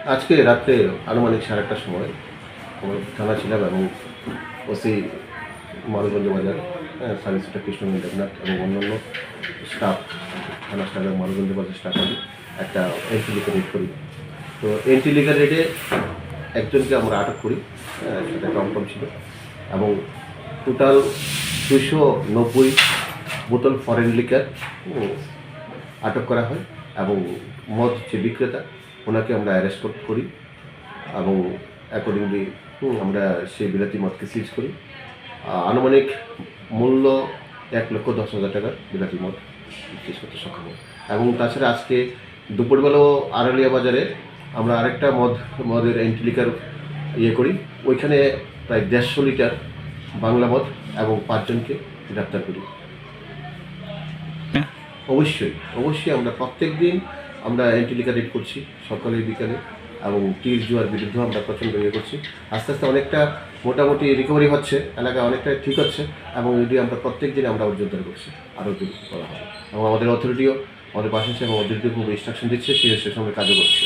আজকে রাত্রে আনুমানিক 1:30টার সময় আমরা থানা ছিলাম এবং ওসি মারুগঞ্জ বাজার, সাব ইন্সপেক্টর কৃষ্ণমণি দেবনাথ এবং অন্যান্য স্টাফ, থানা স্টাফ এবং মারুগঞ্জ বাজার স্টাফ আমি একটা এন্ট্রি লিখে রেড করি। তো এন্ট্রি লিখে রেডে একজনকে আমরা আটক করি, সেটা টমটম ছিল, এবং টোটাল 290 বোতল ফরেন লিকার আটক করা হয় এবং মদ যে বিক্রেতা ওনাকে আমরা অ্যারেস্ট করি এবং অ্যাকর্ডিংলি আমরা সেই বিলাতি মদকে সিজ করি। আনুমানিক মূল্য 1,10,000 টাকার বিলাতি মদ সিজ করতে সক্ষম হয়। এবং তাছাড়া আজকে দুপুরবেলাও আড়ালিয়া বাজারে আমরা আরেকটা মদের এন্ট্রি লিকার করি, ওইখানে প্রায় 150 লিটার বাংলা মদ এবং 5 জনকে গ্রেপ্তার করি। অবশ্যই আমরা প্রত্যেক দিন আমরা এন্ট্রি লিকার রেড করছি, সকালে বিকালে, এবং তীর জুয়ার বিরুদ্ধে আমরা প্রচণ্ড করছি। আস্তে আস্তে অনেকটা মোটামুটি রিকভারি হচ্ছে, এলাকা অনেকটা ঠিক হচ্ছে, এবং যদি আমরা প্রত্যেক দিন আমরা জোরদার করছি, আরও করা হবে। এবং আমাদের অথরিটিও আমাদের পাশে আছে এবং অথরিটি খুব ইনস্ট্রাকশন দিচ্ছে, সে সঙ্গে কাজও করছে।